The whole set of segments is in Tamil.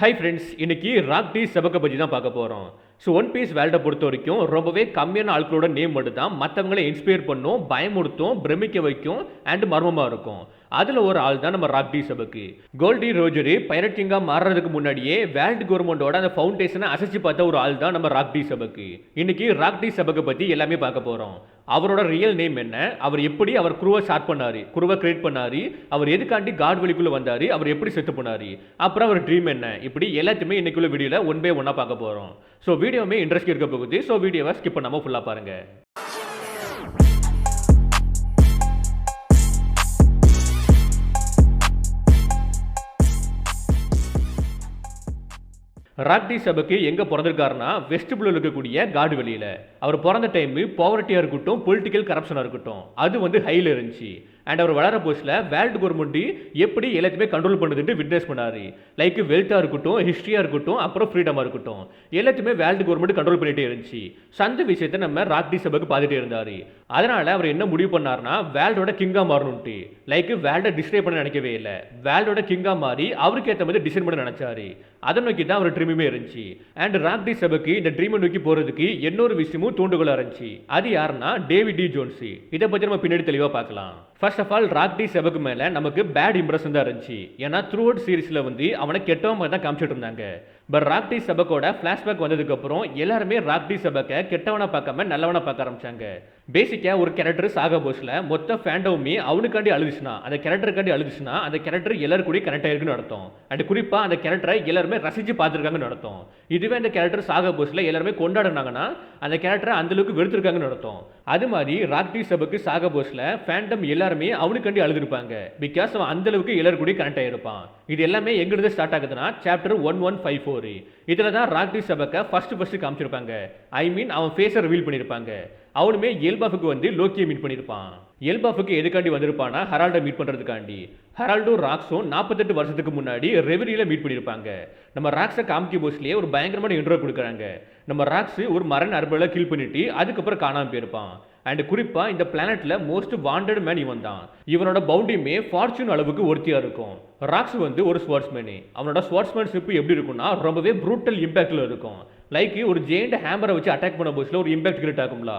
ஹாய் ஃப்ரெண்ட்ஸ், இன்னைக்கு ராக் டி சபக்கை பற்றி தான் பார்க்க போகிறோம். ஸோ ஒன் பீஸ் வேர்ல்டை பொறுத்த வரைக்கும் ரொம்பவே கம்மியான ஆட்களோட நேம் மட்டும் தான் மற்றவங்களை இன்ஸ்பயர் பண்ணும், பயமுறுத்தும், பிரமிக்க வைக்கும் அண்ட் மர்மமாக இருக்கும். அதில் ஒரு ஆள் தான் நம்ம ராக் டி சபக்கு. கோல்டி ரோஜரு பைரட் கிங்காக மாறுறதுக்கு முன்னாடியே வேர்ல்டு கவர்மெண்டோட அந்த ஃபவுண்டேஷனை அசைச்சு பார்த்த ஒரு ஆள் தான் நம்ம ராக் டி சபக்கு. இன்னைக்கு ராக் டி சபக்கை பற்றி எல்லாமே பார்க்க போகிறோம். அவரோட ரியல் நேம் என்ன, அவர் எப்படி அவர் குருவை ஸ்டார்ட் பண்ணாரு, குருவை கிரியேட் பண்ணாரு, அவர் எதுக்காண்டி காட் வழிக்குள்ள வந்தாரு, அவர் எப்படி செத்து போனாரு, அப்புறம் அவர் ட்ரீம் என்ன, இப்படி எல்லாத்தையுமே இன்னைக்குள்ள வீடியோவில் ஒன் பை ஒன்னாக பார்க்க போகிறோம். ஸோ வீடியோவுமே இன்ட்ரெஸ்ட் இருக்க போகுது. ஸோ வீடியோவை ஸ்கிப் பண்ணாமல் ஃபுல்லாக பாருங்கள். ராக் டி சபக்கு எங்கே பிறந்திருக்காருன்னா வெஸ்ட் ப்ளூவில் இருக்கக்கூடிய காடு வெளியில். அவர் பிறந்த டைமு பாவர்ட்டியாக இருக்கட்டும், பொலிட்டிக்கல் கரப்ஷனாக இருக்கட்டும், அது வந்து ஹையில் இருந்துச்சு. அண்ட் அவர் வளர போஸ்டில் வேர்ல்டு கவர்மெண்ட் எப்படி எல்லாத்தையுமே கண்ட்ரோல் பண்ணுதுன்னு விட்னஸ் பண்ணார். லைக் வெல்த்தாக இருக்கட்டும், ஹிஸ்ட்ரியாக இருக்கட்டும், அப்புறம் ஃப்ரீடமாக இருக்கட்டும், எல்லாத்தையுமே வேர்ல்டு கவர்மெண்ட் கண்ட்ரோல் பண்ணிகிட்டே இருந்துச்சு. அந்த விஷயத்தை நம்ம ராக் டி சபக்கு பார்த்துட்டே இருந்தார். அதனால் அவர் என்ன முடிவு பண்ணார்னா வேர்ல்டோட கிங்காக மாறணுன்ட்டு. லைக் வேர்ல்டை டிஸ்ட்ரை பண்ண நினைக்கவே இல்லை, வேர்ல்டோட கிங்காக மாறி அவருக்கு ஏற்ற மாதிரி டிசைன் பண்ண நினச்சாரு. அதை நோக்கி தான் அவர் ட்ரீமுமே இருந்துச்சு. அண்ட் ராக் டி சபக்கு இந்த ட்ரீமை நோக்கி போகிறதுக்கு இன்னொரு விஷயமும் தூண்டுகோலாக இருந்துச்சு. அது யாருன்னா டேவிட் டி ஜோன்ஸ். இதை பற்றி நம்ம பின்னாடி தெளிவாக பார்க்கலாம். First of all Rock D Xebec மேலே நமக்கு பேட் இம்ப்ரெஷன் தான் இருந்துச்சு. ஏன்னா த்ரூ அவுட் சீரீஸில் வந்து அவனை கெட்டவன் மாதிரி தான் காமிச்சிட்டு இருந்தாங்க. பட் ராக் டி சபக்கோட ஃப்ளாஷ்பேக் வந்ததுக்கப்புறம் எல்லாருமே ராக் டி சபக்கை கெட்டவனை பார்க்காம நல்லவனை பார்க்க ஆரம்பிச்சாங்க. பேசிக்காக ஒரு கேரக்டர் சாகா போஸ்ல மொத்த ஃபேண்டவுமே அவனுக்காண்டி அழுதுச்சுன்னா, அந்த கேரக்டருக்காண்டி அழுதுச்சுன்னா அந்த கேரக்டர் எல்லாரும் கூட கனெக்ட் ஆயிருக்குன்னு அர்த்தம். அண்ட் குறிப்பாக அந்த கேரக்டரை எல்லாருமே ரசித்து பார்த்துருக்காங்கன்னு அர்த்தம். இதுவே அந்த கேரக்டர் சாகா போஸ்ல எல்லாருமே கொண்டாடினாங்கன்னா அந்த கேரக்டரை அந்தளவுக்கு வெறுத்திருக்காங்கன்னு அர்த்தம். அது மாதிரி ராக் டி சபக்கு சாகா போஸ்ல ஃபேண்டம் எல்லாருமே அவனுக்காண்டி அழுதுருப்பாங்க. பிகாஸ் அவன் அந்தளவுக்கு எல்லாரும் கூட கனெக்ட் ஆகிருப்பான். இது எல்லாமே எங்கிருந்து ஸ்டார்ட் ஆகுதுன்னா சாப்டர் 1154. இதில் தான் ராக் டி சபக்கை ஃபர்ஸ்ட் காமிச்சிருப்பாங்க. ஐ மீன் அவன் ஃபேஸை ரிவீல் பண்ணியிருப்பாங்க. அவனுமே எல்பாஃபுக்கு வந்து லோக்கியை மீட் பண்ணியிருப்பான். எல்பாஃபுக்கு எதுக்காண்டி வந்திருப்பானா ஹெரால்டை மீட் பண்ணுறதுக்காண்டி. ஹெரால்டும் ராக்ஸும் 48 வருஷத்துக்கு முன்னாடி ரெவரியில் மீட் பண்ணியிருப்பாங்க. நம்ம ராக்ஸை காமிக்கி போஸ்ட்லேயே ஒரு பயங்கரமான இன்ட்ரோ கொடுக்குறாங்க. நம்ம ராக்ஸ் ஒரு மரண அர்பலை கில் பண்ணிட்டு அதுக்கப்புறம் காணாமல் போயிருப்பான். அண்ட் குறிப்பாக இந்த பிளானட்ல மோஸ்ட் வாண்டட் மேன் இவன் தான். இவனோட பவுண்டியுமே ஃபார்ச்சூன் அளவுக்கு ஒருத்தியாக இருக்கும். ராக்ஸ் வந்து ஒரு ஸ்வார்ட்ஸ்மேனு. அவனோட ஸ்வார்ட்ஸ்மேன்ஷிப் எப்படி இருக்கும்னா ரொம்பவே ப்ரூட்டல் இம்பாக்டில் இருக்கும். லைக் ஒரு ஜெயிண்ட் ஹேமரை வச்சு அட்டாக் பண்ண போஸ்ட்ல ஒரு இம்பாக்ட் கிரியேட் ஆகும்ல,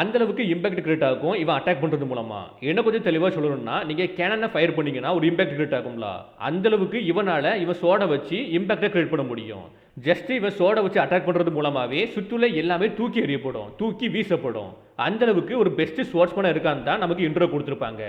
அந்த அளவுக்கு இம்பாக்ட் கிரியேட் ஆகும் இவன் அட்டாக் பண்ணுறது மூலமா. என்ன கொஞ்சம் தெளிவாக சொல்லணும்னா, நீங்கள் கேனனை ஃபயர் பண்ணீங்கன்னா ஒரு இம்பாக்ட் கிரியேட் ஆகும்ல, அந்த அளவுக்கு இவன் சோடை வச்சு இம்பாக்டை கிரியேட் பண்ண முடியும். ஜஸ்ட் இவன் சோடை வச்சு அட்டாக் பண்ணுறது மூலமாகவே சுற்றுல எல்லாமே தூக்கி எறியப்படும், தூக்கி வீசப்படும். அந்த அளவுக்கு ஒரு பெஸ்ட் ஸ்வாட்ஸ்மேனாக இருக்கான்னு தான் நமக்கு இன்ட்ரோ கொடுத்துருப்பாங்க.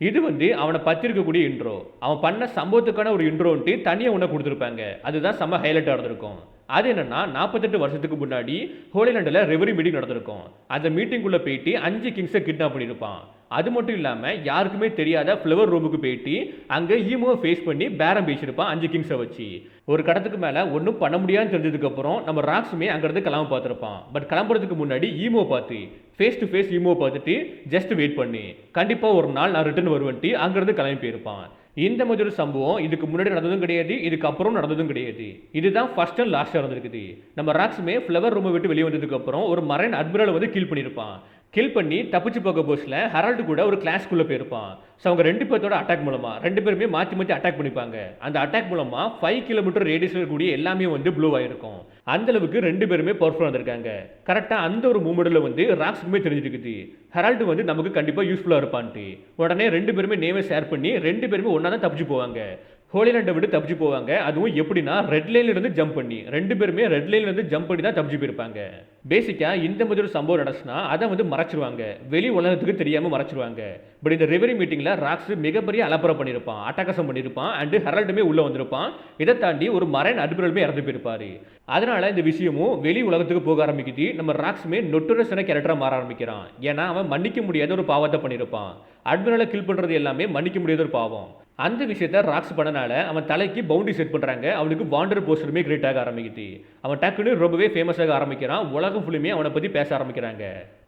இது வந்து அவனை பற்றி இருக்கக்கூடிய இன்ட்ரோ. அவன் பண்ண சம்பவத்துக்கான ஒரு இன்ட்ரோன்ட்டு தனியாக ஒன்று கொடுத்துருப்பாங்க. அதுதான் செம்ம ஹைலைட்டாக இருந்திருக்கும். அது என்னன்னா 48 வருஷத்துக்கு முன்னாடி ஹோலிலாண்டில் ரெவரி மீட்டிங் நடந்திருக்கும். அந்த மீட்டிங்குள்ளே போயிட்டு 5 கிங்ஸை கிட்னாப் பண்ணியிருப்பான். அது மட்டும் இல்லாமல் யாருக்குமே தெரியாத ஃப்ளவர் ரூமுக்கு போயிட்டு அங்கே ஈமோவை ஃபேஸ் பண்ணி பேரம் பேசியிருப்பான் 5 கிங்ஸை வச்சு. ஒரு கடத்துக்கு மேலே ஒன்றும் பண்ண முடியாதுன்னு தெரிஞ்சதுக்கப்புறம் நம்ம ராக்ஸுமே அங்கேருந்து கிளம்ப பார்த்துருப்பான். பட் கிளம்புறதுக்கு முன்னாடி ஈமோ பார்த்து ஃபேஸ் டு ஃபேஸ் ஈமோ பார்த்துட்டு ஜஸ்ட் வெயிட் பண்ணி கண்டிப்பாக ஒரு நாள் நான் ரிட்டர்ன் வருவேன்ட்டு அங்கேருந்து கிளம்பி போயிருப்பான். இந்த மாதிரி ஒரு சம்பவம் இதுக்கு முன்னாடி நடந்ததும் கிடையாது, இதுக்கு அப்புறம் நடந்ததும் கிடையாது. இதுதான் ஃபர்ஸ்ட் அண்ட் லாஸ்ட்டாக நடந்திருக்குது. நம்ம ராக்ஸுமே ஃப்ளவர் ரூமை விட்டு வெளியே வந்ததுக்கு அப்புறம் ஒரு மரைன் அட்மிரலை வந்து கில் பண்ணியிருப்பான். கில் பண்ணி தப்பிச்சு போக போஸ்ட்ல ஹெரால்டு கூட ஒரு கிளாஸ்க்குள்ளே போயிருப்பான். ஸோ அவங்க 2 பேர்த்தோட அட்டாக் மூலமாக 2 பேருமே மாற்றி அட்டாக் பண்ணிப்பாங்க. அந்த அட்டாக் மூலமாக 5 கிலோமீட்டர் ரேடியஸில் இருக்கக்கூடிய எல்லாமே வந்து ப்ளூ ஆகிருக்கும். அந்தளவுக்கு 2 பேருமே பவர்ஃபுல்லாக வந்திருக்காங்க. கரெக்டாக அந்த ஒரு மூமெண்ட்டில் வந்து ராக்ஸுக்குமே தெரிஞ்சிருக்குது ஹெரால்டு வந்து நமக்கு கண்டிப்பாக யூஸ்ஃபுல்லாக இருப்பான்ட்டு. உடனே 2 பேருமே நேமை ஷேர் பண்ணி 2 பேருமே ஒன்றா தான் தப்பிச்சு போவாங்க. ஹோலிலாண்டை விட்டு தப்பிச்சு போவாங்க. அதுவும் எப்படின்னா ரெட் லைன்லேருந்து ஜம்ப் பண்ணி 2 பேருமே ரெட் லைன்லேருந்து ஜம்ப் பண்ணி தான் தப்பிச்சு போயிருப்பாங்க. பேசிக்காக இந்த மாதிரி ஒரு சம்பவம் நடச்சுன்னா அதை வந்து மறைச்சிருவாங்க, வெளி உலகத்துக்கு தெரியாமல் மறைச்சிருவாங்க. பட் இந்த ரெவரி மீட்டிங்கில் ராக்ஸ் மிகப்பெரிய அலப்பறை பண்ணியிருப்பான், அட்டகாசம் பண்ணியிருப்பான். அண்டு ஹெரால்டுமே உள்ளே வந்திருப்பான். இதை தாண்டி ஒரு மரைன் அட்மிரலுமே இறந்து போயிருப்பார். அதனால இந்த விஷயமும் வெளி உலகத்துக்கு போக ஆரம்பிக்குது. நம்ம ராக்ஸுமே நொட்டரஸான கேரக்டராக மாற ஆரம்பிக்கிறான். ஏன்னா அவன் மன்னிக்க முடியாத ஒரு பாவத்தை பண்ணியிருப்பான். அட்மிரலை கில் பண்ணுறது எல்லாமே மன்னிக்க முடியாத ஒரு பாவம். அந்த விஷயத்த ராக்ஸ் பண்ணனால அவன் தலைக்கு பவுண்டரி செட் பண்ணுறாங்க. அவனுக்கு வாண்டர் போஸ்டருமே கிரியேட் ஆக ஆரம்பிக்குது. அவன் டக்குன்னு ரொம்பவே ஃபேமஸாக ஆரம்பிக்கிறான். உலகம் ஃபுல்லுமே அவனை பற்றி பேச ஆரம்பிக்கிறாங்க.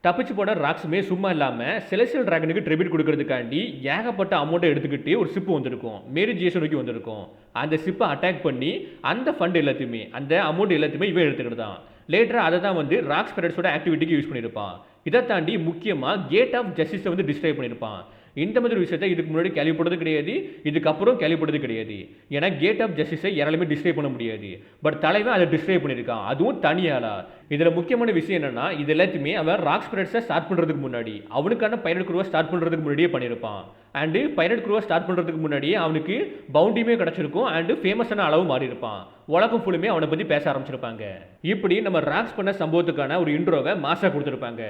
தப்பிச்சு போன ராக்ஸுமே சும்மா இல்லாமல் செலஸ்டியல் டிராகனுக்கு ட்ரிபியூட் கொடுக்கறதுக்காண்டி ஏகப்பட்ட அமௌண்ட்டை எடுத்துக்கிட்டு ஒரு ஷிப்பு வந்திருக்கும், மேரி ஜேசன் நோக்கி வந்திருக்கும். அந்த ஷிப்பை அட்டாக் பண்ணி அந்த ஃபண்ட் எல்லாத்தையுமே அந்த அமௌண்ட் எல்லாத்தையுமே இவன் எடுத்துக்கிட்டு தான். லேட்டராக அதை தான் வந்து ராக்ஸ் பேரட்ஸோட ஆக்டிவிட்டிக்கு யூஸ் பண்ணியிருப்பான். இதை தாண்டி முக்கியமாக கேட் ஆஃப் ஜஸ்டிஸை வந்து டிஸ்ட்ராய் பண்ணியிருப்பான். இந்த மாதிரி விஷயத்தை இதுக்கு முன்னாடி கேள்விப்படுறது கிடையாது, இதுக்கப்புறம் கேள்விப்படுறது கிடையாது. ஏன்னா கேட் ஆஃப் ஜஸ்டிஸை யாராலுமே டிஸ்ட்ரை பண்ண முடியாது. பட் தலைவன் அதை டிஸ்ட்ரை பண்ணியிருக்கான், அதுவும் தனியாளா. இதில் முக்கியமான விஷயம் என்னன்னா, இது எல்லாத்தையுமே அவன் ராக்ஸ் பைரட்ஸை ஸ்டார்ட் பண்ணுறதுக்கு முன்னாடி அவனுக்கான பைரட் குரூவை ஸ்டார்ட் பண்ணுறதுக்கு முன்னாடியே பண்ணியிருப்பான். அண்டு பைரட் குரூவை ஸ்டார்ட் பண்ணுறதுக்கு முன்னாடியே அவனுக்கு பவுண்டியுமே கிடச்சிருக்கும் அண்டு ஃபேமஸான அளவு மாறி இருப்பான். உலகம் ஃபுல்லுமே அவனை பற்றி பேச ஆரம்பிச்சிருப்பாங்க. இப்படி நம்ம ராக்ஸ் பண்ண சம்பவத்துக்கான ஒரு இன்ட்ரோவை மாசாக கொடுத்துருப்பாங்க.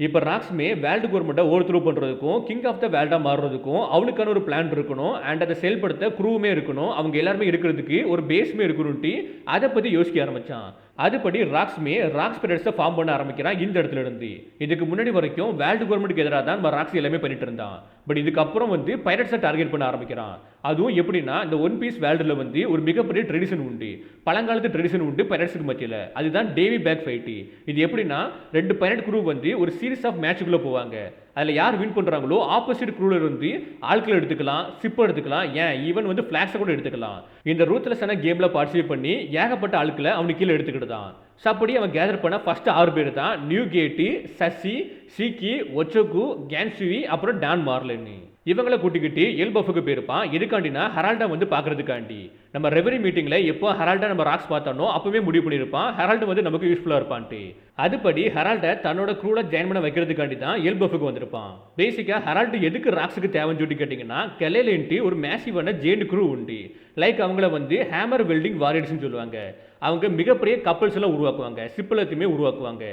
இப்போ ராக்ஸ்மே வேர்ல்டு கவர்மெண்ட்டை ஓவர் த்ரூ பண்ணுறதுக்கும் கிங் ஆஃப் த வேர்ல்டாக மாறுறதுக்கும் அவனுக்கான ஒரு பிளான் இருக்கணும் அண்ட் அதை செயல்படுத்த குரூவுமே இருக்கணும், அவங்க எல்லாருமே இருக்கிறதுக்கு ஒரு பேஸ்மே இருக்கணும்ட்டு அதை பற்றி யோசிக்க ஆரம்பித்தான். அதுபடி ராக்ஸ்மே ராக்ஸ் பைரட்ஸை ஃபார்ம் பண்ண ஆரம்பிக்கிறான் இந்த இடத்துல இருந்து. இதுக்கு முன்னாடி வரைக்கும் வேர்ல்டு கவர்மெண்ட்டுக்கு எதிராக தான் நம்ம ராக்ஸ் எல்லாமே பண்ணிட்டு இருந்தான். பட் இதுக்கப்புறம் வந்து பைரட்ஸை டார்கெட் பண்ண ஆரம்பிக்கிறான். அதுவும் எப்படின்னா, இந்த ஒன் பீஸ் வேர்ல்டில் வந்து ஒரு மிகப்பெரிய ட்ரெடிஷன் உண்டு, பழங்காலத்து ட்ரெடிஷன் உண்டு பைரட்ஸுக்கு மத்தியில். அதுதான் டேவி பேக் ஃபைட்டு. இது எப்படின்னா, 2 பைரட் குரூப் வந்து ஒரு சீரிஸ் ஆஃப் மேட்சுக்குள்ளே போவாங்க. அதில் யார் வின் பண்ணுறாங்களோ ஆப்போசிட் குரூவில் இருந்து ஆட்களை எடுத்துக்கலாம், சிப்பை எடுத்துக்கலாம், ஏன் ஈவன் வந்து ஃப்ளாக்ஸை கூட எடுத்துக்கலாம். இந்த ரூத்லெஸ்ஸான கேமில் பார்ட்டிசிபேட் பண்ணி ஏகப்பட்ட ஆட்களை அவனுக்கு கீழே எடுத்துக்கிட்டு தான். ஸோ அப்படி அவன் கேதர் பண்ண ஃபர்ஸ்ட் 6 பேர் தான் நியூ கேட்டு, சசி, சீக்கி, ஒச்சோகு, கேன்சுவி, அப்புறம் டான் மார்லன்னு. இவங்களை கூட்டிக்கிட்டு எல்பஃபுக்கு போயிருப்பான். எதுக்காண்டினா ஹெரால்டை வந்து பார்க்கறதுக்காண்டி. நம்ம ரெவரி மீட்டிங்கில் எப்போ ஹெரால்டை நம்ம ராக்ஸ் பார்த்தானோ அப்பவே முடிவு பண்ணியிருப்பான் ஹெரால்டு வந்து நமக்கு யூஸ்ஃபுல்லாக இருப்பான்ட்டு. அதுபடி ஹெரால்டை தன்னோட க்ரூவில் ஜாயின் பண்ண வைக்கிறதுக்காண்டி தான் எல்பஃபுக்கு வந்திருப்பான். பேசிக்காக ஹெரால்டு எதுக்கு ராக்ஸுக்கு தேவைன்னு சொல்லி கேட்டிங்கன்னா, கெலேலேன்ட்டு ஒரு மேசிவான ஜெயிண்ட் க்ரூ உண்டு. லைக் அவங்கள வந்து ஹேமர் வெல்டிங் வாரியர்ஸ்னு சொல்லுவாங்க. அவங்க மிகப்பெரிய கப்பல்ஸ் எல்லாம் உருவாக்குவாங்க, ஷிப் எல்லாத்தையுமே உருவாக்குவாங்க.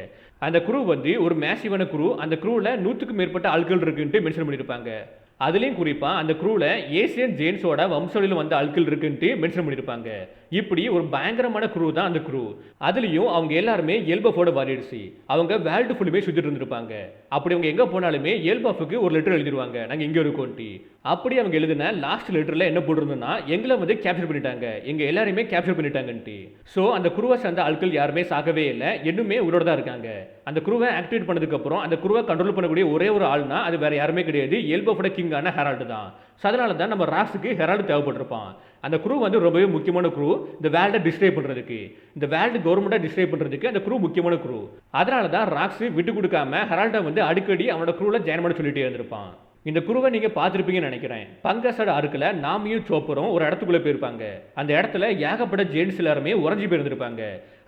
அந்த குரூ வந்து ஒரு மேசிவான குரூ. அந்த குரூவில் 100க்கும் மேற்பட்ட ஆட்கள் இருக்குன்ட்டு மென்ஷன் பண்ணியிருப்பாங்க. அதுலேயும் குறிப்பாக அந்த குரூவில் ஏசியன் ஜெயின்ஸோட வம்சவழியில் வந்த ஆட்கள் இருக்குன்ட்டு மென்ஷன் பண்ணியிருப்பாங்க. இப்படி ஒரு பயங்கரமான குரூ தான் அந்த குரூ. அதுலேயும் அவங்க எல்லாருமே எல்பஃபோட வாரியர்ஸ். அவங்க வேர்ல்டு ஃபுல்லுமே சுற்றிட்டு இருந்திருப்பாங்க. அப்படி அவங்க எங்கே போனாலுமே எல்பஃபுக்கு ஒரு லெட்டர் எழுதிடுவாங்க, நாங்கள் இங்கே இருக்கோன்ட்டு. அப்படி அவங்க எழுதின லாஸ்ட் லெட்டரில் என்ன போட்டிருந்தோன்னா, எங்களை வந்து கேப்சர் பண்ணிட்டாங்க, எங்கள் எல்லாரையுமே கேப்சர் பண்ணிட்டாங்கன்ட்டு. ஸோ அந்த குரூவை சேர்ந்த ஆட்கள் யாருமே சாகவே இல்லை, இன்னுமே உயிரோட தான் இருக்காங்க. அந்த குரூவை ஆக்டிவேட் பண்ணதுக்கப்புறம் அந்த குரூவை கண்ட்ரோல் பண்ணக்கூடிய ஒரே ஒரு ஆள்னா அது வேற யாருமே கிடையாது, எல்பஃபோட கிங்கான ஹெரால்டு தான். ஸோ அதனால தான் நம்ம ராக்ஸுக்கு ஹெரால்டு தேவைப்பட்டிருப்பான். அந்த குரூ வந்து ரொம்பவே முக்கியமான குரூ, இந்த வேர்ல்டை டிஸ்ட்ரை பண்ணுறதுக்கு, இந்த வேர்ல்டு கவர்மெண்ட்டை டிஸ்ட்ரை பண்ணுறதுக்கு அந்த குரூ முக்கியமான குரூ. அதனால தான் ராக்ஸ் விட்டு கொடுக்காம ஹெரால்டை வந்து அடிக்கடி அவனோட குரூவில் ஜாயின் பண்ண சொல்லிட்டே இருந்திருப்பான். இந்த குருவை நீங்கள் பார்த்துருப்பீங்கன்னு நினைக்கிறேன். பங்கசோட அருக்கில் நாமியும் சோப்பரும் ஒரு இடத்துக்குள்ளே போயிருப்பாங்க. அந்த இடத்துல ஏகப்பட்ட ஜெயின்ஸ் எல்லாருமே உறைஞ்சி போயிருந்திருப்பாங்க.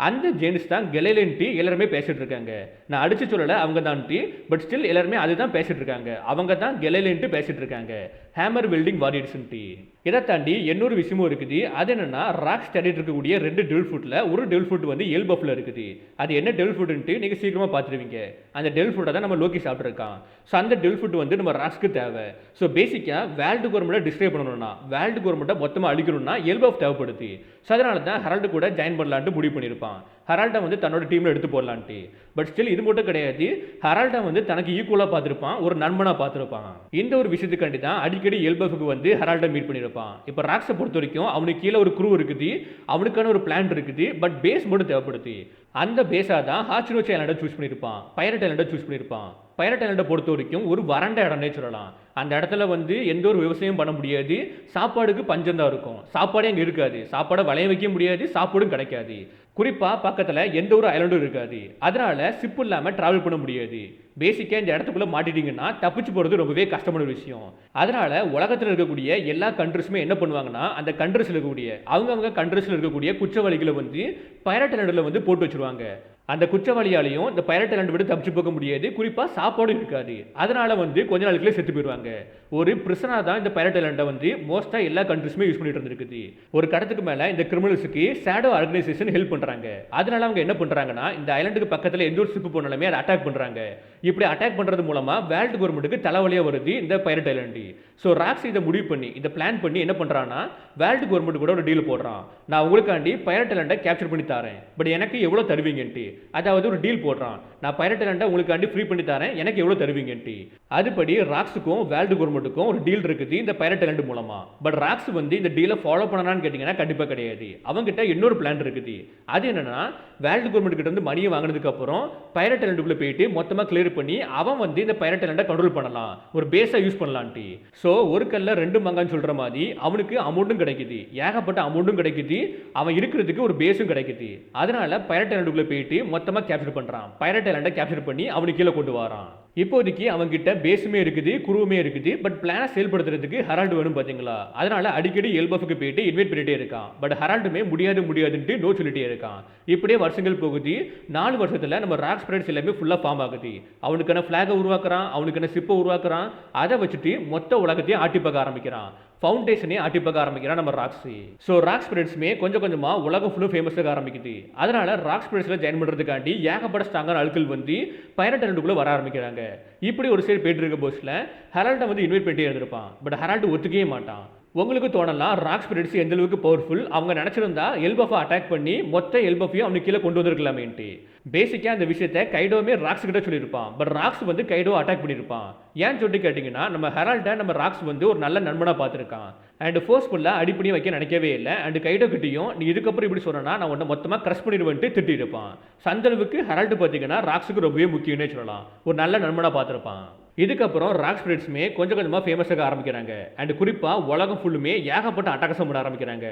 அந்த ஜெயின்ஸ் தான் கெலேலேன்ட்டு எல்லாருமே பேசிட்டு இருக்காங்க. நான் அடிச்சு சொல்லலை, அவங்க தான்ட்டு, பட் ஸ்டில் எல்லாருமே அதுதான் பேசிட்டு இருக்காங்க. அவங்க தான் கெலேலேன்ட்டு பேசிட்டு இருக்காங்க, ஹேமர் வெல்டிங் வாரியர்ஸ்ன்ட்டு. இதை தாண்டி இன்னொரு விஷயமும் இருக்குது. அது என்னன்னா, ராக்ஸ் தேடிட்டு இருக்கக்கூடிய 2 டெவில் ஃபுட்டில் ஒரு டெவில் ஃபுட் வந்து எல்பஃபில் இருக்குது. அது என்ன டெவில் ஃபுட்ன்ட்டு நீங்கள் சீக்கிரமாக பார்த்துருவீங்க. அந்த டெவில் ஃபுட்டை தான் நம்ம லோக்கி சாப்பிட்ருக்கான். ஸோ அந்த டெவில் ஃபுட் வந்து நம்ம ராக்ஸ்க்கு தேவை. ஸோ பேசிக்காக வேர்ல்டு கவர்மெண்ட்டை டிஸ்ட்ரை பண்ணணும்னா, வேர்ல்டு கவர்மெண்ட்டை மொத்தமாக அழிக்கணும்னா எல்பஃப் தேவைப்படுது. ஸோ அதனால தான் ஹெரால்டு கூட ஜாயின் பண்ணலான்ட்டு முடிவு பண்ணியிருப்பான். ஹெரால்டை வந்து தன்னோட டீமில் எடுத்து போடலான்ட்டு. பட் ஸ்டில் இது மட்டும் கிடையாது, ஹெரால்டை வந்து தனக்கு ஈக்குவலாக பார்த்துருப்பான், ஒரு நண்பனாக பார்த்துருப்பான். இந்த ஒரு விஷயத்துக்காண்டி தான் அடிக்கடி எல்பஃபுக்கு வந்து ஹெரால்டை மீட் பண்ணியிருப்பான். இப்போ ராக்ஸை பொறுத்த வரைக்கும் அவனுக்கு கீழே ஒரு குரூ இருக்குது, அவனுக்கான ஒரு பிளான் இருக்குது, பட் பேஸ் மட்டும் தேவைப்படுது. அந்த பேஸாக தான் ஹாச்சினோச்சி ஐலாண்டை சூஸ் பண்ணியிருப்பான், பைரட் ஐலாண்டை சூஸ் பண்ணியிருப்பான். பைரட் ஐலாண்டை பொறுத்த வரைக்கும் ஒரு வறண்ட இடம்னே சொல்லலாம். அந்த இடத்துல வந்து எந்த ஒரு விவசாயம் பண்ண முடியாது, சாப்பாடுக்கு பஞ்சம் தான் இருக்கும், சாப்பாடே அங்கே இருக்காது, சாப்பாடை வளைய வைக்க முடியாது, சாப்பாடும் கிடைக்காது. குறிப்பாக பக்கத்தில் எந்த ஒரு ஐலாண்டும் இருக்காது. அதனால சிப்பு இல்லாமல் ட்ராவல் பண்ண முடியாது. பேசிக்காக இந்த இடத்துக்குள்ளே மாட்டிட்டீங்கன்னா தப்பிச்சு போகிறது ரொம்பவே கஷ்டமான விஷயம். அதனால் உலகத்தில் இருக்கக்கூடிய எல்லா கண்ட்ரிஸுமே என்ன பண்ணுவாங்கன்னா, அந்த கண்ட்ரிஸில் இருக்கக்கூடிய அவங்கவுங்க கண்ட்ரிஸில் இருக்கக்கூடிய குற்றவாளிகளை வந்து பைரட் ஐலாண்டில் வந்து போட்டு வச்சுருவாங்க. அந்த குற்றவாளியாலையும் இந்த பைரட் ஐலாண்டு விட்டு தப்பிச்சு போக முடியாது, குறிப்பாக சாப்பாடும் இருக்காது. அதனால் வந்து கொஞ்ச நாளுக்குள்ளே செத்து போயிடுவாங்க. ஒரு பிரிசனாக தான் இந்த பைரட் ஐலாண்டை வந்து மோஸ்ட்டாக எல்லா கண்ட்ரிஸுமே யூஸ் பண்ணிட்டு இருந்திருக்குது. ஒரு கடத்துக்கு மேலே இந்த கிரிமினல்ஸுக்கு ஷேடோ ஆர்கனைசேஷன் ஹெல்ப் பண்ணுறாங்க. அதனால அவங்க என்ன பண்ணுறாங்கன்னா, இந்த ஐலாண்டுக்கு பக்கத்தில் எந்த ஒரு ஷிப்பு போனாலுமே அதை அட்டாக் பண்ணுறாங்க. இப்படி அட்டாக் பண்ணுறது மூலமாக வேர்ல்டு கவர்மெண்ட்டுக்கு தலைவலியாக வருது இந்த பைரட் ஐலாண்டு. ஸோ ராக்ஸ் இதை முடிவு பண்ணி, இதை பிளான் பண்ணி என்ன பண்ணுறான்னா, வேர்ல்டு கவர்மெண்ட் கூட ஒரு டீல் போடுறான். நான் உங்களுக்காண்டி பைரட் ஐலாண்டை கேப்சர் பண்ணி தரேன், பட் எனக்கு எவ்வளோ தருவீங்கன்ட்டு. அதாவது ஒரு டீல் போடுறான், நான் பைரட் ஐலாண்டை உங்களுக்காண்டி ஃப்ரீ பண்ணி தரேன், எனக்கு எவ்வளோ தருவீங்கன்ட்டு. அதுபடி ராக்ஸுக்கும் வேர்ல்டு கவர்மெண்ட்டுக்கும் ஒரு டீல் இருக்குது இந்த பைரட் ஐலாண்டு மூலமா. பட் ராக்ஸ் வந்து இந்த டீலை ஃபாலோ பண்ணலான்னு கேட்டிங்கன்னா கண்டிப்பாக கிடையாது. அவங்ககிட்ட இன்னொரு பிளான் இருக்குது. அது என்னன்னா, வேர்ல்டு கவர்மெண்ட் கிட்ட இருந்து மணியை வாங்கினதுக்கு அப்புறம் பைரட் ஐலாண்டுக்குள்ளே போயிட்டு மொத்தமாக கிளியர் பண்ணி அவன் வந்து இந்த பைரட் ஐலாண்டை கண்ட்ரோல் பண்ணலாம், ஒரு பேஸாக யூஸ் பண்ணலான்ட்டு. ஸோ ஒரு கல்ல 2 மங்கான்னு சொல்கிற மாதிரி அவனுக்கு அமௌண்ட்டும் கிடைக்குது, ஏகப்பட்ட அமௌண்ட்டும் கிடைக்குது, அவன் இருக்கிறதுக்கு ஒரு பேஸும் கிடைக்குது. அதனால பைரட் ஐலாண்டுக்குள்ளே போயிட்டு மொத்தமாக கேப்சர் பண்ணுறான், பைரட் ஐலாண்டை கேப்சர் பண்ணி அவனுக்கு கீழே கொண்டு வரான். இப்போதைக்கு அவங்ககிட்ட பேஸுமே இருக்குது, குருவுமே இருக்குது. பட் பிளானை செயல்படுத்துறதுக்கு ஹெரால்டு வேணும் பார்த்தீங்களா? அதனால அடிக்கடி எல்பஃப்க்கு போயிட்டு இன்வைட் பண்ணிட்டே இருக்கான். பட் ஹெரால்டுமே முடியாதுன்ட்டு நோ சொல்லிட்டே இருக்கான். இப்படியே வருஷங்கள் போகுது. 4 வருஷத்துல நம்ம ராக் ஸ்பிரிட்ஸ் எல்லாமே ஃபுல்லா ஃபார்ம் ஆகுது. அவனுக்கான ஃபிளாகை உருவாக்குறான், அவனுக்கான ஷிப்பை உருவாக்குறான். அதை வச்சுட்டு மொத்த உலகத்தையும் ஆட்டி பார்க்க ஆரம்பிக்கிறான். ஃபவுண்டேஷனே ஆட்டி பார்க்க ஆரம்பிக்கிறான் நம்ம ராக்ஸி. ஸோ ராக் ஸ்பிரிட்ஸுமே கொஞ்சம் கொஞ்சமா உலகம் ஃபுல்லும் ஃபேமஸாக ஆரம்பிக்குது. அதனால ராக் ஸ்பிரிட்ஸில் ஜாயின் பண்ணுறதுக்காண்டி ஏகப்பட்ட ஸ்ட்ராங்கான ஆட்கள் வந்து பைரட் ஐலண்டுக்குள்ளே வர ஆரம்பிக்கிறாங்க. இப்படி ஒரு சைடு போயிட்டு இருக்க போஸ்ட்ல ஹெரால்டை வந்து இன்வைட் பண்ணிட்டே இருந்திருப்பான். பட் ஹெரால்டு ஒத்துக்கவே மாட்டான். உங்களுக்கு தோணலாம் ராக் ஸ்பிரிட்ஸ் எந்த அளவுக்கு பவர்ஃபுல், அவங்க நினச்சிருந்தா எல்பஃபை அட்டாக் பண்ணி மொத்த எல்பஃபையும் அவனுக்கு கீழே கொண்டு வந்திருக்கலாமேன்ட்டு. பேசிக்காக அந்த விஷயத்தை கைடோவே ராக்ஸ் கிட்ட சொல்லியிருப்பான். பட் ராக்ஸ் வந்து கைடோ அட்டாக் பண்ணியிருப்பான். ஏன்னு சொல்லிட்டு கேட்டிங்கன்னா நம்ம ஹெரால்டை நம்ம ராக்ஸ் வந்து ஒரு நல்ல நண்பனாக பார்த்துருக்கான். அண்ட் ஃபோர்ஸ்ஃபுல்லாக அடிப்படி வைக்க நினைக்கவே இல்லை. அண்ட் கைடோ கிட்டையும் நீ இதுக்கப்புறம் இப்படி சொன்னா நான் உன்னை மொத்தமாக க்ரஷ் பண்ணிடுவேன்ட்டு திட்டிருப்பான். சந்தளவுக்கு ஹெரால்டு பார்த்தீங்கன்னா ராக்ஸுக்கு ரொம்பவே முக்கியம்னே சொல்லலாம். ஒரு நல்ல நண்பனாக பார்த்துருப்பான். இதுக்கப்புறம் ராக் ஸ்பிரிட்ஸுமே கொஞ்சம் கொஞ்சமாக ஃபேமஸாக ஆரம்பிக்கிறாங்க. அண்ட் குறிப்பாக உலகம் ஃபுல்லுமே ஏகப்பட்ட அட்டகாசம் பண்ண ஆரம்பிக்கிறாங்க.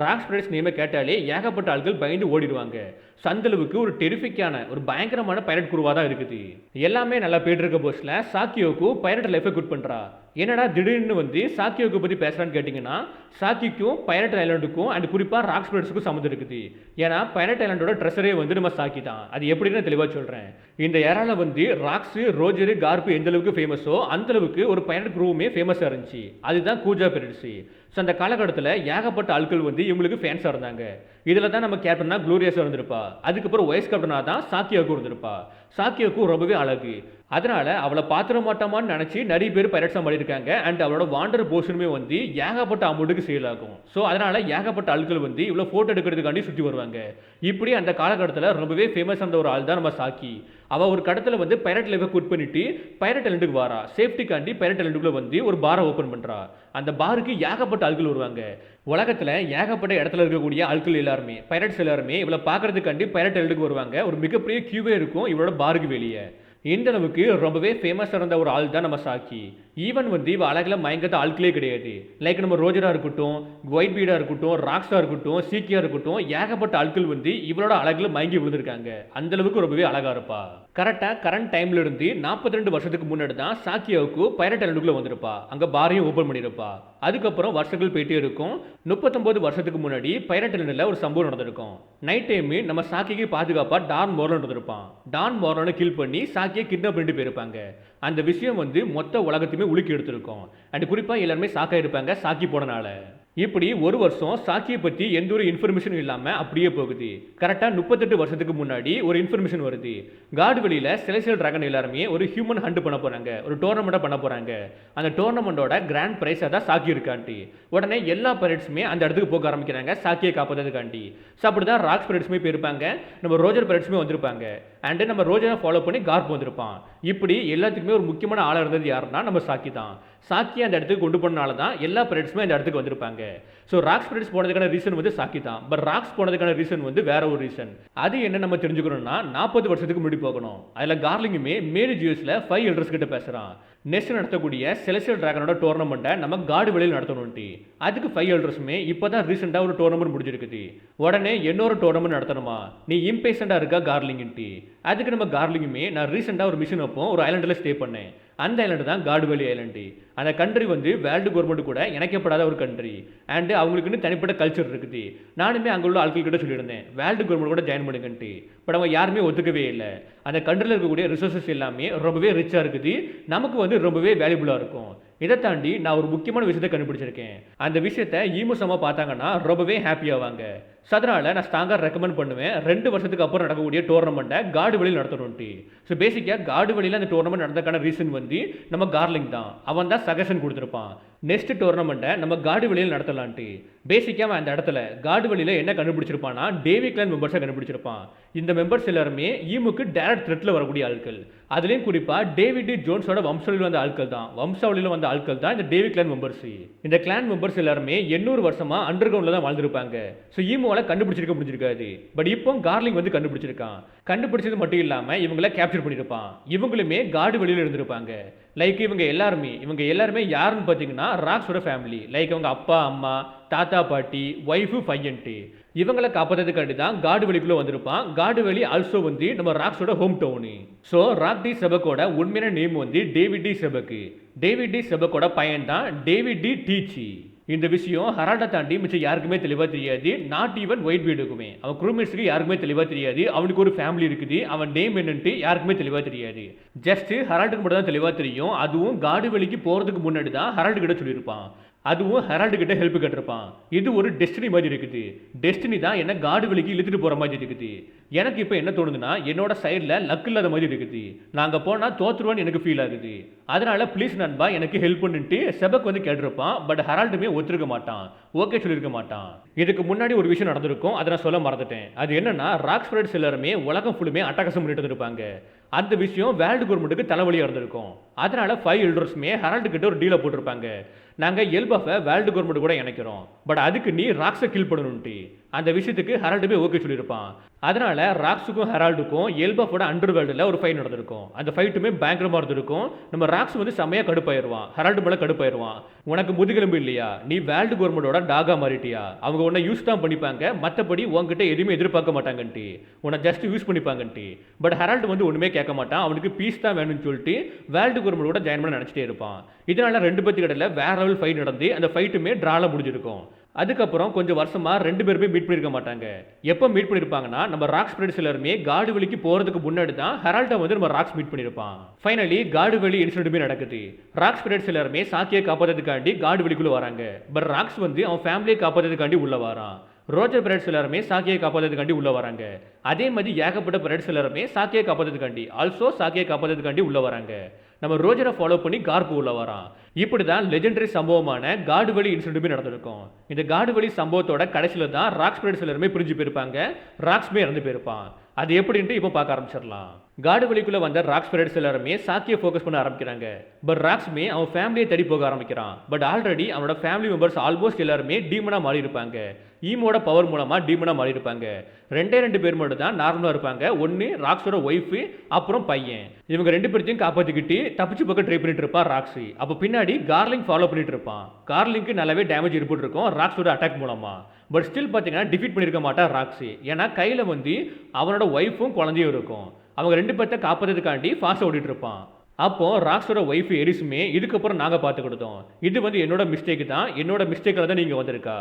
ராக் ஸ்பிரிட்ஸ் நேமை கேட்டாலே ஏகப்பட்ட ஆட்கள் பயந்து ஓடிடுவாங்க. சந்தளவுக்கு ஒரு டெரிஃபிக்கான ஒரு பயங்கரமான பைரட் குருவாக தான் இருக்குது. எல்லாமே நல்லா போயிட்டு இருக்க போஸ்ட்ல சாக்கியோக்கு பைரட் லைஃபை குட் பண்ணுறா. என்னடா திடீர்னு வந்து சாக்கியோக்கு பற்றி பேசுகிறான்னு கேட்டிங்கன்னா சாக்கிக்கும் பைரட் ஐலாண்டுக்கும் அண்ட் குறிப்பாக ராக் ஸ்பிரிட்ஸுக்கும் சம்மந்தம் இருக்குது. ஏன்னா பைரட் ஐலாண்டோட ட்ரெஸரே வந்து நம்ம சாக்கி தான். அது எப்படின்னு தெளிவாக சொல்கிறேன். இந்த ஏரால வந்து ராக்ஸு, ரோஜரு, கார்பு எந்த அளவுக்கு ஃபேமஸோ அந்தளவுக்கு ஒரு பைரட் குரூவுமே ஃபேமஸாக இருந்துச்சு. அதுதான் கூஜா பைரட்ஸு. ஸோ அந்த காலகட்டத்தில் ஏகப்பட்ட ஆட்கள் வந்து இவங்களுக்கு ஃபேன்ஸாக இருந்தாங்க. இதில் தான் நம்ம கேப்டனா க்ளோரியஸாக இருந்திருப்பா. அதுக்கப்புறம் வைஸ் கேப்டனாக தான் சாக்கியோக்கு இருந்திருப்பா. சாக்கியோக்கு ரொம்பவே அழகு. அதனால அவளை பார்த்துட மாட்டோமான்னு நினச்சி நிறைய பேர் பைரட்ஸாக மாறியிருக்காங்க. அண்ட் அவளோட வாண்டர் போர்ஷனுமே வந்து ஏகப்பட்ட அமௌண்ட்டுக்கு சேல் ஆகும். ஸோ அதனால ஏகப்பட்ட ஆட்கள் வந்து இவ்வளோ ஃபோட்டோ எடுக்கிறதுக்காண்டி சுற்றி வருவாங்க. இப்படி அந்த காலகட்டத்தில் ரொம்பவே ஃபேமஸ் ஆன ஒரு ஆள் தான் நம்ம சாக்கி. அவள் ஒரு கடத்தில் வந்து பைரட் லைஃபை குட் பண்ணிட்டு பைரட் ஐலண்டுக்கு வாரா. சேஃப்டிக்காண்டி பைரட் ஐலண்டுக்குள்ளே வந்து ஒரு பாரை ஓப்பன் பண்ணுறா. அந்த பாருக்கு ஏகப்பட்ட ஆட்கள் வருவாங்க. உலகத்தில் ஏகப்பட்ட இடத்துல இருக்கக்கூடிய ஆட்கள் எல்லாருமே பைரட்ஸ் எல்லாருமே இவளை பார்க்கறதுக்காண்டி பைரட் ஐலண்டுக்கு வருவாங்க. ஒரு மிகப்பெரிய கியூவே இருக்கும் இவளோட பாருக்கு வெளியே. இந்த அளவுக்கு ரொம்பவே ஃபேமஸாக இருந்த ஒரு ஆள் தான் நம்ம சாக்கி. ஈவன் வந்து இவ அழகில் மயங்காத ஆட்களே கிடையாது. லைக் நம்ம ரோஜராக இருக்கட்டும், ஒயிட் பீடாக இருக்கட்டும், ராக்ஸாக இருக்கட்டும், சீக்கியாக இருக்கட்டும், ஏகப்பட்ட ஆட்கள் வந்து இவளோட அழகில் மயங்கி விழுந்திருக்காங்க. அந்தளவுக்கு ரொம்பவே அழகாக இருப்பா. கரெக்டாக கரண்ட் டைம்ல இருந்து 42 வருஷத்துக்கு முன்னாடி தான் சாக்கியாவுக்கு பைரட் ஐலண்டுக்குள்ளே வந்திருப்பா. அங்கே பாரையும் ஓப்பன் பண்ணியிருப்பா. அதுக்கப்புறம் வருஷங்கள் போயிட்டே இருக்கும். 39 வருஷத்துக்கு முன்னாடி பைரட் ஐலண்டில் ஒரு சம்பவம் நடந்திருக்கும். நைட் டைமு நம்ம சாக்கிக்கு பாதுகாப்பாக டான் மோர்லன் இருந்திருப்பான். டான் மோர்லனை கில் பண்ணி சாக்கியை கிட்னாப் பண்ணிட்டு போயிருப்பாங்க. அந்த விஷயம் வந்து மொத்த உலகத்தையுமே உலுக்கி எடுத்திருக்கும். அண்ட் குறிப்பாக எல்லாருமே சாக்கா இருப்பாங்க சாக்கி போனனால. இப்படி ஒரு வருஷம் சாக்கியை பற்றி எந்த ஒரு இன்ஃபர்மேஷனும் இல்லாமல் அப்படியே போகுது. கரெக்டாக 38 வருஷத்துக்கு முன்னாடி ஒரு இன்ஃபர்மேஷன் வருது. காடு வெளியில் செலஸ்டியல் டிராகன் எல்லாருமே ஒரு ஹியூமன் ஹண்ட் பண்ண போகிறாங்க. ஒரு டோர்னமெண்ட்டாக பண்ண போகிறாங்க. அந்த டோர்னமெண்ட்டோட கிராண்ட் ப்ரைஸாக தான் சாக்கி இருக்காண்டி உடனே எல்லா பைரட்ஸுமே அந்த இடத்துக்கு போக ஆரம்பிக்கிறாங்க சாக்கியை காப்பாற்றுறதுக்காண்டி. ஸோ அப்படி தான் ராக் பைரட்ஸுமே போயிருப்பாங்க. நம்ம ரோஜர் பைரட்ஸுமே வந்திருப்பாங்க. அண்டு நம்ம ரோஜரை ஃபாலோ பண்ணி கார்ப் வந்திருப்பான். இப்படி எல்லாத்துக்குமே ஒரு முக்கியமான ஆளாக இருந்தது யாருன்னா நம்ம சாக்கி தான். சாக்கி அந்த இடத்துக்கு கொண்டு போனால தான் எல்லா பைரட்ஸுமே அந்த இடத்துக்கு வந்திருப்பாங்க. ஸோ ராக்ஸ் பைரட்ஸ் போனதுக்கான ரீசன் வந்து சாக்கி தான். பட் ராக்ஸ் போனதுக்கான ரீசன் வந்து வேற ஒரு ரீசன். அது என்ன நம்ம தெரிஞ்சுக்கணும்னா 40 வருஷத்துக்கு முன்னாடி போகணும். அதில் கார்லிங்குமே மேரி ஜியூஸில் 5 எல்டர்ஸ் கிட்ட பேசுகிறான். நெக்ஸ்ட் நடத்தக்கூடிய செலஸ்டியல் டிராகனோட டோர்னமெண்ட்டை நம்ம காடு வெளியில் நடத்தணும்ட்டு. அதுக்கு 5 எல்டர்ஸுமே இப்போ தான் ரீசெண்டாக ஒரு டோர்னமெண்ட் முடிஞ்சிருக்குது. உடனே இன்னொரு டோர்னமெண்ட் நடத்தணுமா, நீ இம்பேஷண்டாக இருக்கா கார்லிங்ன்ட்டு. அதுக்கு நம்ம கார்லிங்குமே நான் ரீசெண்டாக ஒரு மிஷன் அப்போ ஒரு ஐலண்டில் ஸ்டே பண்ணேன். அந்த ஐலண்டு தான் காடு வெளி ஐலண்டு. அந்த கண்ட்ரி வந்து வேர்ல்டு கவர்மெண்ட் கூட இணைக்கப்படாத ஒரு கண்ட்ரி. அண்டு அவங்களுக்குன்னு தனிப்பட்ட கல்ச்சர் இருக்குது. நானுமே அங்கே உள்ள ஆட்கள் கிட்ட சொல்லியிருந்தேன் வேர்ல்டு கவர்மெண்ட் கூட ஜாயின் பண்ணுங்கன்ட்டு. பட் அவங்க யாருமே ஒத்துக்கவே இல்லை. அந்த கண்ட்ரியில் இருக்கக்கூடிய ரிசோர்ஸஸ் எல்லாமே ரொம்பவே ரிச்சாக இருக்குது. நமக்கு வந்து ரொம்பவே வேல்யூபுளாக இருக்கும். இதை தாண்டி நான் ஒரு முக்கியமான விஷயத்தை கண்டுபிடிச்சிருக்கேன். அந்த விஷயத்தை ஈமுசமாக பார்த்தாங்கன்னா ரொம்பவே ஹாப்பியாவாங்க. ஸோ அதனால் நான் ஸ்ட்ராங்காக ரெக்கமெண்ட் பண்ணுவேன் 2 வருஷத்துக்கு அப்புறம் நடக்கக்கூடிய டோர்னமெண்ட்டை காடு வெளியில் நடத்தணும்ட்டு. ஸோ பேசிக்காக காடு வெளியில் அந்த டோர்னமெண்ட் நடந்ததுக்கான ரீசன் வந்து நம்ம கார்லிங் தான். அவன் தான் சஜஷன் கொடுத்துருப்பான் நெக்ஸ்ட் டோர்னமெண்ட்டை நம்ம காடு வெளியில் நடத்தலான்ட்டு. பேசிக்காக அந்த இடத்துல காடு வெளியில் என்ன கண்டுபிடிச்சிருப்பான்னா டேவி கிளான் மெம்பர்ஸை கண்டுபிடிச்சிருப்பான். இந்த மெம்பர்ஸ் எல்லாருமே ஈமுக்கு டைரக்ட் த்ரெட்டில் வரக்கூடிய ஆட்கள். அதுலேயும் குறிப்பாக டேவிட் ஜோன்ஸோட வம்சாவளியில் வந்த ஆட்கள் தான். வம்சாவளியில் வந்த ஆட்கள் தான் இந்த டேவி கிளான் மெம்பர்ஸ். இந்த கிளான் மெம்பர்ஸ் எல்லாருமே 800 வருஷமா அண்டர் கிரவுண்டில் தான் வாழ்ந்துருப்பாங்க. ஸோ ஈமுவால கண்டுபிடிச்சிருக்க முடிஞ்சிருக்காது. பட் இப்போ கார்லிங் வந்து கண்டுபிடிச்சிருக்கான். கண்டுபிடிச்சது மட்டும் இல்லாமல் இவங்கள கேப்சர் பண்ணியிருப்பான். இவங்களுமே காடு வெளியில் இருந்திருப்பாங்க. லைக் இவங்க எல்லாருமே யாருன்னு பார்த்தீங்கன்னா ராக்ஸோட ஃபேமிலி. லைக் அவங்க அப்பா, அம்மா, தாத்தா, பாட்டி, ஒய்ஃபு, பையன்ட்டு. இவங்களை காப்பாற்றதுக்காண்டி தான் காடு வெளிக்குள்ள வந்திருப்பான். காடு வெளி ஆல்சோ வந்து நம்ம ராக்ஸோட home town. So Rock D செபக்கோட உண்மையான நேம் வந்து David D Xebec. David D செபக்கோட பையன் தான் டேவிட் டி டீச்சி. இந்த விஷயம் ஹரால்டை தாண்டி மிச்சம் யாருக்குமே தெளிவாக தெரியாது. நாட் ஈவன் ஒயிட் பீடுக்குமே. அவன் குரூமேட்ஸுக்கு யாருக்குமே தெளிவாக தெரியாது. அவனுக்கு ஒரு ஃபேமிலி இருக்குது, அவன் நேம் என்னன்ட்டு யாருக்குமே தெளிவாக தெரியாது. ஜஸ்ட் ஹரால்டுக்கு மட்டும் தான் தெளிவாக தெரியும். அதுவும் காடு வெளிக்கு போகிறதுக்கு முன்னாடி தான் ஹரால்டு கிட்ட சொல்லியிருப்பான். அதுவும் ஹெரால்டு கிட்ட ஹெல்ப் கேட்டிருப்பான். இது ஒரு டெஸ்டினி மாதிரி இருக்குது. டெஸ்டினி தான் என்ன காடு வெளிக்கு இழுத்துட்டு போகிற மாதிரி இருக்குது. எனக்கு இப்போ என்ன தோணுதுன்னா, என்னோட சைடில் லக் இல்லாத மாதிரி இருக்குது. நாங்கள் போனால் தோற்றுருவான்னு எனக்கு ஃபீல் ஆகுது. அதனால ப்ளீஸ் நண்பா எனக்கு ஹெல்ப் பண்ணிட்டு செபக் வந்து கேட்டிருப்பான். பட் ஹெரால்டுமே ஒத்துருக்க மாட்டான், ஓகே சொல்லியிருக்க மாட்டான். இதுக்கு முன்னாடி ஒரு விஷயம் நடந்திருக்கும், அதை நான் சொல்ல மறந்துட்டேன். அது என்னன்னா, ராக் ஸ்பிரிட்ஸ் எல்லாருமே உலகம் ஃபுல்லுமே அட்டகாசம் பண்ணிட்டு இருப்பாங்க. அந்த விஷயம் வேர்ல்டு கவர்மெண்ட்டுக்கு தலைவலியாக இருந்திருக்கும். அதனால 5 எல்டர்ஸுமே ஹெரால்டு கிட்ட ஒரு டீலை போட்டிருப்பாங்க. நாங்கள் எல்பஃபை வேர்ல்டு கவர்மெண்ட் கூட இணைக்கிறோம், பட் அதுக்கு நீ ராக்ஸை கில் பண்ணணும்ட்டு. அந்த விஷயத்துக்கு ஹெரால்டுமே ஓகே சொல்லியிருப்பான். அதனால ராக்ஸுக்கும் ஹெரால்டுக்கும் எல்பஃபோட அண்டர் வேர்ல்டில் ஒரு ஃபைட் நடந்திருக்கும். அந்த ஃபைட்டுமே பயங்கரமாக இருந்திருக்கும். நம்ம ராக்ஸ் வந்து செம்மையாக கடுப்பாயிருவான், ஹெரால்டு மேலே கடுப்பாயிருவான். உனக்கு முதுகெலும்பு இல்லையா, நீ வேர்ல்டு கவர்மெண்டோட டாகா மாறிட்டியா, அவங்க உன்னை யூஸ் தான் பண்ணிப்பாங்க, மற்றபடி உங்ககிட்ட எதுவுமே எதிர்பார்க்க மாட்டாங்கன்ட்டு, உன்னை ஜஸ்ட் யூஸ் பண்ணிப்பாங்கன்ட்டு. பட் ஹெரால்டு வந்து ஒன்றுமே கேட்க மாட்டான். அவனுக்கு பீஸ் தான் வேணும்னு சொல்லிட்டு வேர்ல்டு கவர்மெண்டோட ஜாயின் பண்ண நினச்சிட்டே இருப்பான். இதனால 2 பேத்துக்கு இடையில வேற லெவல் ஃபைட் நடந்து அந்த ஃபைட்டுமே ட்ரால முடிஞ்சிருக்கும். அதுக்கப்புறம் கொஞ்சம் வருஷமா 2 பேருமே மீட் பண்ணியிருக்க மாட்டாங்க. எப்போ மீட் பண்ணியிருப்பாங்கன்னா, நம்ம ராக் ஸ்பிரிட்ஸ் எல்லாருமே காடு வெளிக்கு போகிறதுக்கு முன்னாடி தான் ஹெரால்டை வந்து நம்ம ராக்ஸ் மீட் பண்ணியிருப்பான். ஃபைனலி காடு வெளி இன்சிடென்ட்டுமே நடக்குது. ராக் ஸ்பிரிட்ஸ் எல்லாருமே சாக்கியை காப்பாற்றுறதுக்காண்டி காடு வெளிக்குள்ளே வராங்க. பட் ராக்ஸ் வந்து அவன் ஃபேமிலியை காப்பாற்றுறதுக்காண்டி உள்ள வரான். ரோஜர் பிரெட்ஸ் எல்லாருமே சாக்கியை காப்பாற்றுறதுக்காண்டி உள்ள வராங்க. அதே மாதிரி ஏகப்பட்ட பிரெட்ஸ் எல்லாருமே சாக்கியை காப்பாற்றுறதுக்காண்டி ஆல்சோ சாக்கியை காப்பாற்றுறதுக்காண்டி உள்ள வராங்க. நம்ம ரோஜரை ஃபாலோ பண்ணி கார்ப்பு உள்ள வரான். இப்படி தான் லெஜெண்டரி சம்பவமான காடு வெளி இன்சிடென்ட்டுமே நடந்திருக்கும். இந்த காடு வெளி சம்பவத்தோட கடைசியில் தான் ராக் ஸ்பிரிட்ஸ் எல்லாருமே பிரிஞ்சு போயிருப்பாங்க, ராக்ஸ்மே இறந்து போயிருப்பான். அது எப்படின்ட்டு இப்போ பார்க்க ஆரம்பிச்சிடலாம். காடு வெளிக்குள்ள வந்த ராக் ஸ்பிரிட்ஸ் எல்லாருமே சாக்கியை ஃபோக்கஸ் பண்ண ஆரம்பிக்கிறாங்க. பட் ராக்ஸ்மே அவன் ஃபேமிலியை தேடி போக ஆரம்பிக்கிறான். பட் ஆல்ரெடி அவனோட ஃபேமிலி மெம்பர்ஸ் ஆல்மோஸ்ட் எல்லாருமே டீமனா மாறி இருப்பாங்க. ஈமோட பவர் மூலமா டீமனா மாறி இருப்பாங்க. 2 பேர் மட்டும் தான் நார்மலா இருப்பாங்க. ஒன்னு ராக்ஸோட ஒய்ஃப், அப்புறம் பையன். இவங்க 2 பேர்த்தையும் காப்பாத்திக்கிட்டு தப்பிச்சு பக்கம் ட்ரை பண்ணிட்டு இருப்பான் ராக்ஸ். அப்போ பின்னாடி கார்லிங் ஃபாலோ பண்ணிட்டு இருப்பான். கார்லிங்க்கு நல்லாவே டேமேஜ் ஏற்பட்டு இருக்கும் ராக்ஸோட அட்டாக் மூலமா. பட் ஸ்டில் பார்த்தீங்கன்னா டிஃபீட் பண்ணியிருக்க மாட்டான் ராக்ஸ். ஏன்னா கையில் வந்து அவனோட ஒய்ஃபும் குழந்தையும் இருக்கும். அவங்க 2 பேர்த்த காப்பாற்றுறதுக்காண்டி ஃபாஸ்ட்டாக ஓடிட்டு இருப்பான். அப்போ ராக்ஸோட ஒய்ஃப் எரிசுமே இதுக்கப்புறம் நாங்கள் பார்த்துக்கிட்டோம், இது வந்து என்னோட மிஸ்டேக் தான், என்னோட மிஸ்டேக்கில் தான் நீங்கள் வந்திருக்கா.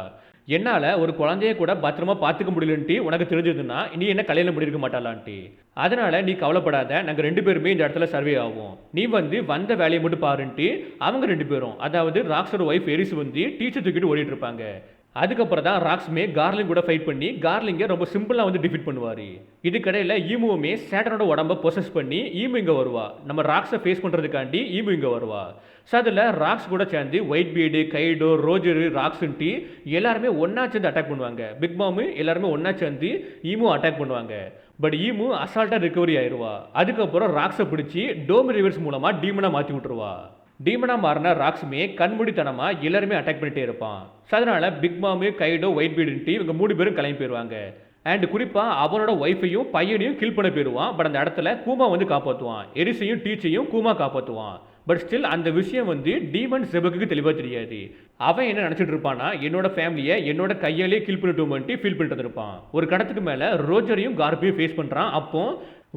என்னால் ஒரு குழந்தைய கூட பத்திரமா பார்த்துக்க முடியலன்ட்டு உனக்கு தெரிஞ்சதுன்னா நீ என்ன கல்யாணம் பண்ணியிருக்க மாட்டாளான்ட்டு. அதனால நீ கவலைப்படாத, நாங்கள் 2 பேருமே இந்த இடத்துல சர்வே ஆகும். நீ வந்து வந்த வேலையை மட்டும் பாருன்ட்டு அவங்க 2 பேரும், அதாவது ராக்ஸோட ஒய்ஃப் எரிசு வந்து டீச்சர் தூக்கிட்டு ஓடிட்டு இருப்பாங்க. அதுக்கப்புறம் தான் ராக்ஸ்மே கார்லிங் கூட ஃபைட் பண்ணி கார்லிங்கை ரொம்ப சிம்பிளாக வந்து டிஃபீட் பண்ணுவார். இதுக்கடையில் ஈமுவுமே சேட்டனோட உடம்பை பொசஸ் பண்ணி ஈமு இங்கே வருவா. நம்ம ராக்ஸை ஃபேஸ் பண்ணுறதுக்காண்டி ஈமு இங்கே வருவா. ஸோ அதில் ராக்ஸ் கூட சேர்ந்து ஒயிட் பீடு, கைடோ, ரோஜரு, ராக்ஸ்ன்ட்டு எல்லாருமே ஒன்றா சேர்ந்து அட்டாக் பண்ணுவாங்க. பிக் மாமு எல்லாருமே ஒன்றா சேர்ந்து ஈமு அட்டாக் பண்ணுவாங்க. பட் ஈமு அசால்ட்டாக ரிகவரி ஆயிடுவா. அதுக்கப்புறம் ராக்ஸை பிடிச்சி டோம் ரிவர்ஸ் மூலமாக டீமனாக மாற்றி விட்டுருவா. டீமனா மாறின ராக்ஸுமே கண்மூடித்தனமா எல்லாருமே அட்டாக் பண்ணிட்டே இருப்பான். ஸோ அதனால பிக் மாமு, கைடோ, ஒயிட் பீடுன்ட்டு இவங்க 3 பேரும் கிளம்பி போயிடுவாங்க. அண்ட் குறிப்பாக அவனோட ஒய்ஃபையும் பையனையும் கில் பண்ண போயிடுவான். பட் அந்த இடத்துல கூமா வந்து காப்பாற்றுவான். எரிசையும் டீச்சையும் கூமா காப்பாற்றுவான். பட் ஸ்டில் அந்த விஷயம் வந்து டீமன் செபக்கு தெளிவாக தெரியாது. அவன் என்ன நினச்சிட்டு இருப்பான்னா, என்னோட ஃபேமிலியை என்னோட கையாலே கில் பண்ணிட்டோம்ட்டு ஃபீல் பண்ணிட்டு இருப்பான். ஒரு கடத்துக்கு மேலே ரோஜரையும் கார்பையும் ஃபேஸ் பண்ணுறான். அப்போ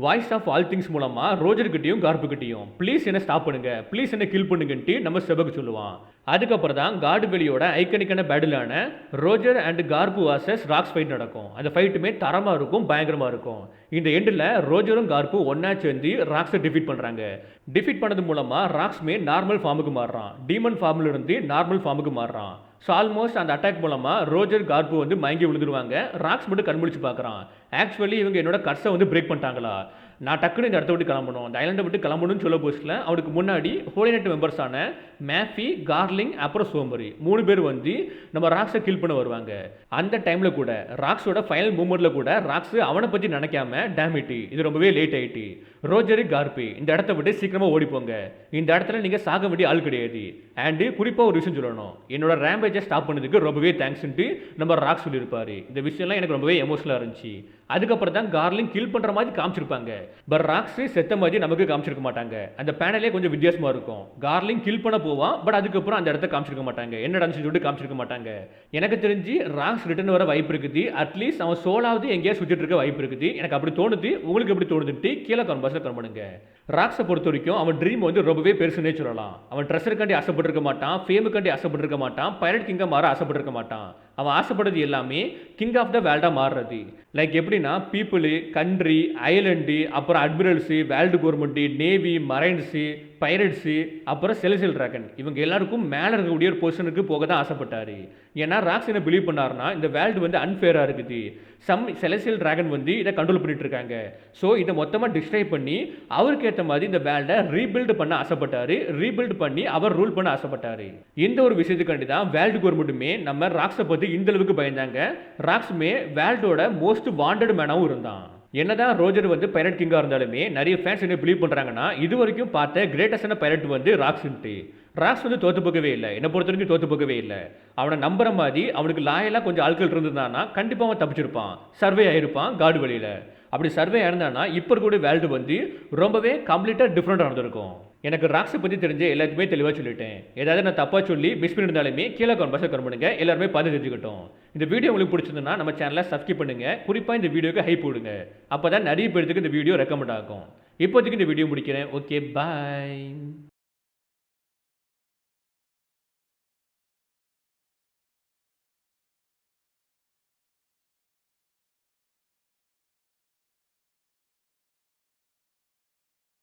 வாய்ஸ் ஆஃப் ஆல் திங்ஸ் மூலமாக ரோஜர்கிட்டையும் கார்புக்கிட்டையும் ப்ளீஸ் என்ன ஸ்டாப் பண்ணுங்க, ப்ளீஸ் என்ன கில் பண்ணுங்கன்ட்டு நம்ம செபக்கு சொல்லுவான். அதுக்கப்புறம் தான் காடு வெளியோட ஐக்கனிக்கான பேட்டிலான Roger and Garp versus Rocks fight நடக்கும். அந்த ஃபைட்டுமே தரமாக இருக்கும், பயங்கரமாக இருக்கும். இந்த எண்டில் ரோஜரும் கார்பு ஒன்றா சேர்ந்து ராக்ஸை டிஃபீட் பண்ணுறாங்க. டிஃபீட் பண்ணது மூலமாக ராக்ஸ்மே நார்மல் ஃபார்முக்கு மாறுறான். டீமன் ஃபார்மில் இருந்து நார்மல் ஃபார்முக்கு மாறுறான். ஸோ ஆல்மோஸ்ட் அந்த அட்டாக் மூலமாக ரோஜர் கார்பு வந்து மயங்கி விழுந்துருவாங்க. ராக்ஸ் மட்டும் கண்முழிச்சு பார்க்குறான். ஆக்சுவலி இவங்க என்னோட கர்ஸை வந்து பிரேக் பண்ணிட்டாங்களா, நான் டக்குன்னு இந்த இடத்த விட்டு கிளம்பணும், இந்த ஐலண்டை விட்டு கிளம்பணும்னு சொல்ல போஸ்டில் அவனுக்கு முன்னாடி ஹோலி நைட் மெம்பர்ஸான மேஃபி, கார்லிங், அப்புறம் சோம்பரி 3 பேர் வந்து நம்ம ராக்ஸை கில் பண்ண வருவாங்க. அந்த டைமில் கூட ராக்ஸோட ஃபைனல் மூமெண்ட்டில் கூட ராக்ஸ் அவனை பற்றி நினைக்காம டேமிட்டி இது ரொம்பவே லேட் ஆகிட்டு, ரோஜரு, கார்பி இந்த இடத்த விட்டு சீக்கிரமாக ஓடிப்போங்க, இந்த இடத்துல நீங்கள் சாக வேண்டிய ஆள் கிடையாது. அண்டு குறிப்பாக ஒரு விஷயம் சொல்லணும், என்னோட ரேம்பேஜை ஸ்டாப் பண்ணதுக்கு ரொம்பவே தேங்க்ஸ்ன்ட்டு நம்ம ராக்ஸ் சொல்லியிருப்பாரு. இந்த விஷயம்லாம் எனக்கு ரொம்பவே எமோஷனலாக இருந்துச்சு. அதுக்கப்புறம் தான் கார்லிங் கில் பண்ணுற மாதிரி காமிச்சிருப்பாங்க. பட் ராக்ஸ் செத்த மாதிரி நமக்கு காமிச்சிருக்க மாட்டாங்க. அந்த பேனலே கொஞ்சம் வித்தியாசமாக இருக்கும். கார்லிங் கில் பண்ண போவான். பட் அதுக்கப்புறம் அந்த இடத்த காமிச்சிருக்க மாட்டாங்க. என்ன நடந்துச்சுன்னு சொல்லிட்டு காமிச்சிருக்க மாட்டாங்க. எனக்கு தெரிஞ்சு ராக்ஸ் ரிட்டர்ன் வர வாய்ப்பு இருக்குது. அட்லீஸ்ட் அவன் சோலாவது எங்கேயாவது சுத்திட்டு இருக்க வாய்ப்பு இருக்குது. எனக்கு அப்படி தோணுது. உங்களுக்கு எப்படி தோணுதுன்ட்டு கீழே கமெண்ட் பாக்ஸ்ல கமெண்ட் பண்ணுங்க. ராக்ஸை பொறுத்த வரைக்கும் அவன் ட்ரீம் வந்து ரொம்பவே பெருசுன்னே சொல்லலாம். அவன் ட்ரெஸ்ஸருக்காண்டி ஆசைப்பட்டிருக்க மாட்டான், ஃபேமுக்காண்டி ஆசைப்பட்டிருக்க மாட்டான், பைரட் கிங்கா மாற ஆசைப்பட்டிருக்க மாட்டான். அவன் ஆசைப்படுறது எல்லாமே கிங் ஆஃப் த வேர்ல்டா மாறுறது. லைக் எப்படின்னா பீப்புள், கண்ட்ரி, ஐலண்டு, அப்புறம் அட்மிரல்ஸு, வேர்ல்டு கவர்மெண்ட், நேவி, மரைன்ஸு, பைரட்ஸு, அப்புறம் செலசியல் டிராகன் இவங்க எல்லாருக்கும் மேலே இருக்கக்கூடிய ஒரு பொசிஷனுக்கு போக தான் ஆசைப்பட்டாரு. ஏன்னா ராக்ஸ் என்ன பிலீவ் பண்ணாருன்னா இந்த வேர்ல்டு வந்து அன்ஃபேராக இருக்குது. செலசியல் டிராகன் வந்து இதை கண்ட்ரோல் பண்ணிட்டு இருக்காங்க. ஸோ இதை மொத்தமாக டிஸ்ட்ரைவ் பண்ணி அவருக்கு ஏற்ற மாதிரி இந்த வேர்ல்டை ரீபில்டு பண்ண ஆசைப்பட்டாரு. ரீபில்டு பண்ணி அவர் ரூல் பண்ண ஆசைப்பட்டாரு. இந்த ஒரு விஷயத்துக்காண்டி தான் வேர்ல்டு கவர்மெண்ட்டுமே நம்ம ராக்ஸை பற்றி இந்த அளவுக்கு பயந்தாங்க. ராக்ஸுமே வேர்ல்டோட மோஸ்ட் வாண்டட் மேனாகவும் இருந்தான். என்னதான் ரோஜர் வந்து பைரட் கிங்கா இருந்தாலுமே நிறைய ஃபேன்ஸ் என்ன பிலீவ் பண்றாங்கன்னா இது வரைக்கும் பார்த்த கிரேட்டஸ்டான பைரட் வந்து ராக்ஸ்ன்ட்டு. ராக்ஸ் வந்து தோத்து போகவே இல்லை. என்னை பொறுத்த வரைக்கும் தோத்து போகவே இல்லை. அவனை நம்புற மாதிரி அவனுக்கு லாயலாக கொஞ்சம் ஆட்கள் இருந்திருந்தானா கண்டிப்பாக அவன் தப்பிச்சிருப்பான், சர்வே ஆயிருப்பான் காடு வழியில். அப்படி சர்வே ஆயிருந்தானா இப்போ இருக்கக்கூடிய வேர்ல்டு வந்து ரொம்பவே கம்ப்ளீட்டாக டிஃப்ரெண்டாக இருந்திருக்கும். எனக்கு ராக்ஸை பற்றி தெரிஞ்ச எல்லாத்துக்குமே தெளிவாக சொல்லிட்டேன். ஏதாவது நான் தப்பாக சொல்லி மிஸ் பண்ணியிருந்தாலுமே கீழே கமெண்ட் பண்ணுங்க, எல்லாருமே பார்த்து தெரிஞ்சுக்கிட்டோம். இந்த வீடியோ உங்களுக்கு பிடிச்சிருந்ததுன்னா நம்ம சேனலை சப்ஸ்கிரைப் பண்ணுங்க. குறிப்பாக இந்த வீடியோக்கு ஹைப் போடுங்க. அப்போ தான் நிறைய பேருக்கு இந்த வீடியோ ரெக்கமெண்ட் ஆகும். இப்போதைக்கு இந்த வீடியோ முடிக்கிறேன். ஓகே, பாய்.